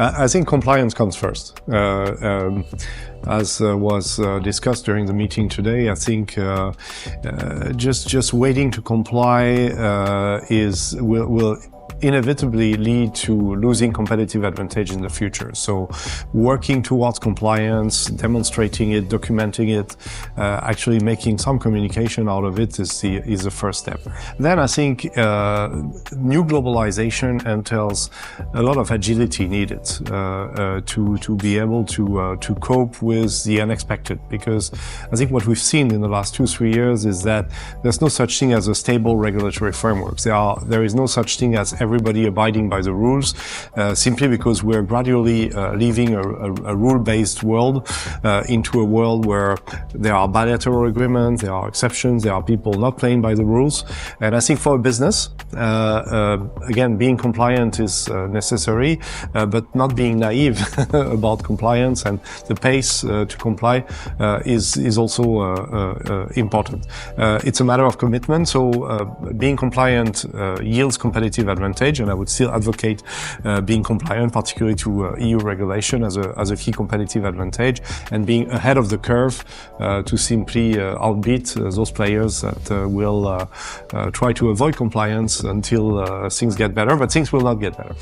I think compliance comes first. As was discussed during the meeting today, I think just waiting to comply will inevitably lead to losing competitive advantage in the future. So working towards compliance, demonstrating it, documenting it, actually making some communication out of it is the first step. Then I think new globalization entails a lot of agility needed to be able to cope with the unexpected, because I think what we've seen in the last 2-3 years is that there's no such thing as a stable regulatory framework. There is no such thing as everybody abiding by the rules, simply because we're gradually leaving a rule-based world into a world where there are bilateral agreements, there are exceptions, there are people not playing by the rules. And I think for a business, again, being compliant is necessary, but not being naive about compliance and the pace to comply is also important. It's a matter of commitment, so being compliant yields competitive advantage, and I would still advocate being compliant, particularly to EU regulation, as a key competitive advantage, and being ahead of the curve to simply outbeat those players that will try to avoid compliance until things get better, but things will not get better.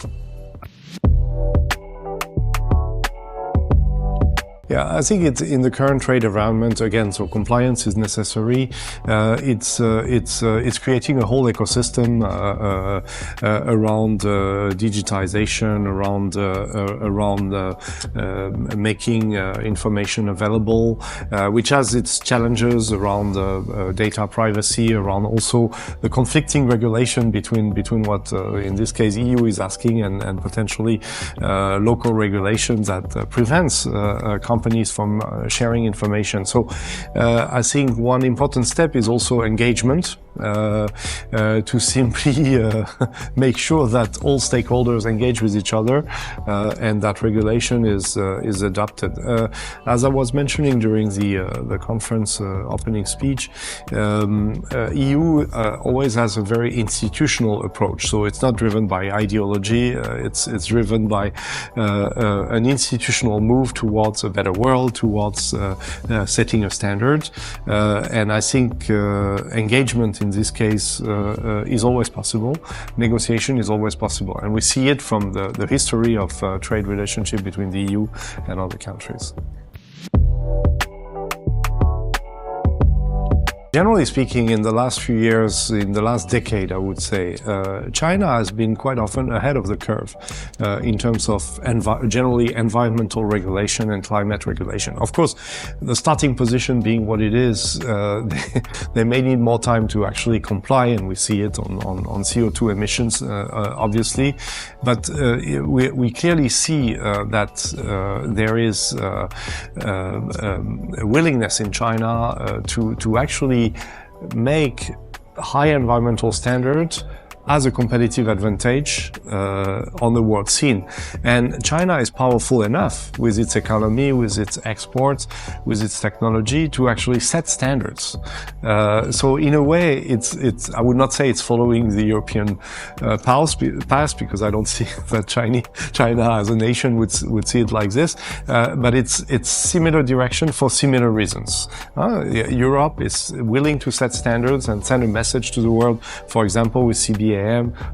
Yeah, I think it's in the current trade environment again. So compliance is necessary. It's creating a whole ecosystem around digitization, around making information available, which has its challenges around data privacy, around also the conflicting regulation between what in this case EU is asking and potentially local regulations that prevents companies from sharing information. So I think one important step is also engagement, to simply make sure that all stakeholders engage with each other and that regulation is adopted. As I was mentioning during the conference opening speech, EU always has a very institutional approach. So it's not driven by ideology. It's driven by an institutional move towards a better world, towards setting a standard. And I think engagement in this case is always possible. Negotiation is always possible. And we see it from the history of trade relationship between the EU and other countries. Generally speaking, in the last few years, in the last decade, I would say, China has been quite often ahead of the curve in terms of generally environmental regulation and climate regulation. Of course, the starting position being what it is, they may need more time to actually comply, and we see it on CO2 emissions, obviously. But we clearly see that there is a willingness in China to actually make high environmental standards as a competitive advantage on the world scene. And China is powerful enough with its economy, with its exports, with its technology to actually set standards. So in a way, I would not say it's following the European path, because I don't see that China as a nation would see it like this. But it's similar direction for similar reasons. Europe is willing to set standards and send a message to the world, for example, with CBAM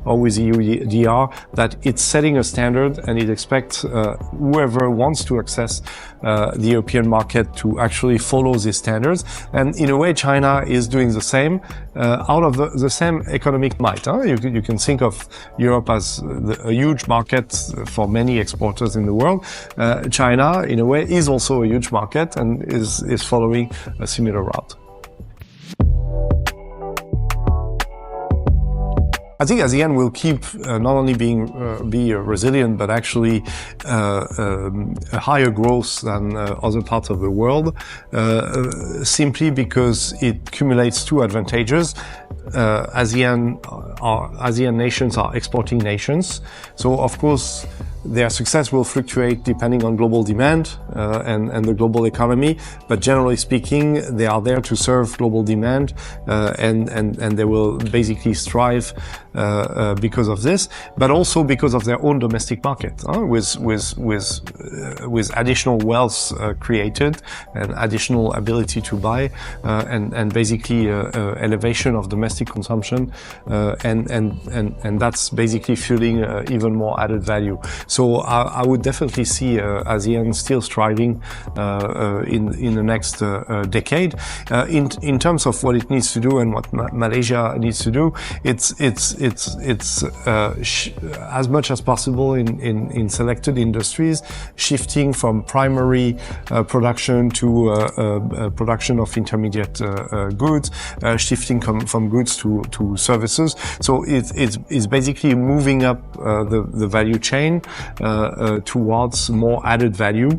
or with EUDR, that it's setting a standard and it expects whoever wants to access the European market to actually follow these standards. And in a way, China is doing the same out of the same economic might. You can think of Europe as a huge market for many exporters in the world. China, in a way, is also a huge market and is following a similar route. I think at the end we'll keep not only be resilient, but actually a higher growth than other parts of the world, simply because it accumulates two advantages. ASEAN nations are exporting nations, so of course their success will fluctuate depending on global demand and the global economy, but generally speaking, they are there to serve global demand, and they will basically strive because of this, but also because of their own domestic market, with additional wealth created and additional ability to buy, and basically elevation of domestic consumption, and that's basically fueling even more added value. So I would definitely see ASEAN still striving in the next decade. In terms of what it needs to do and what Malaysia needs to do, it's as much as possible in selected industries, shifting from primary production to production of intermediate goods, shifting from goods to services. So it's basically moving up the value chain towards more added value.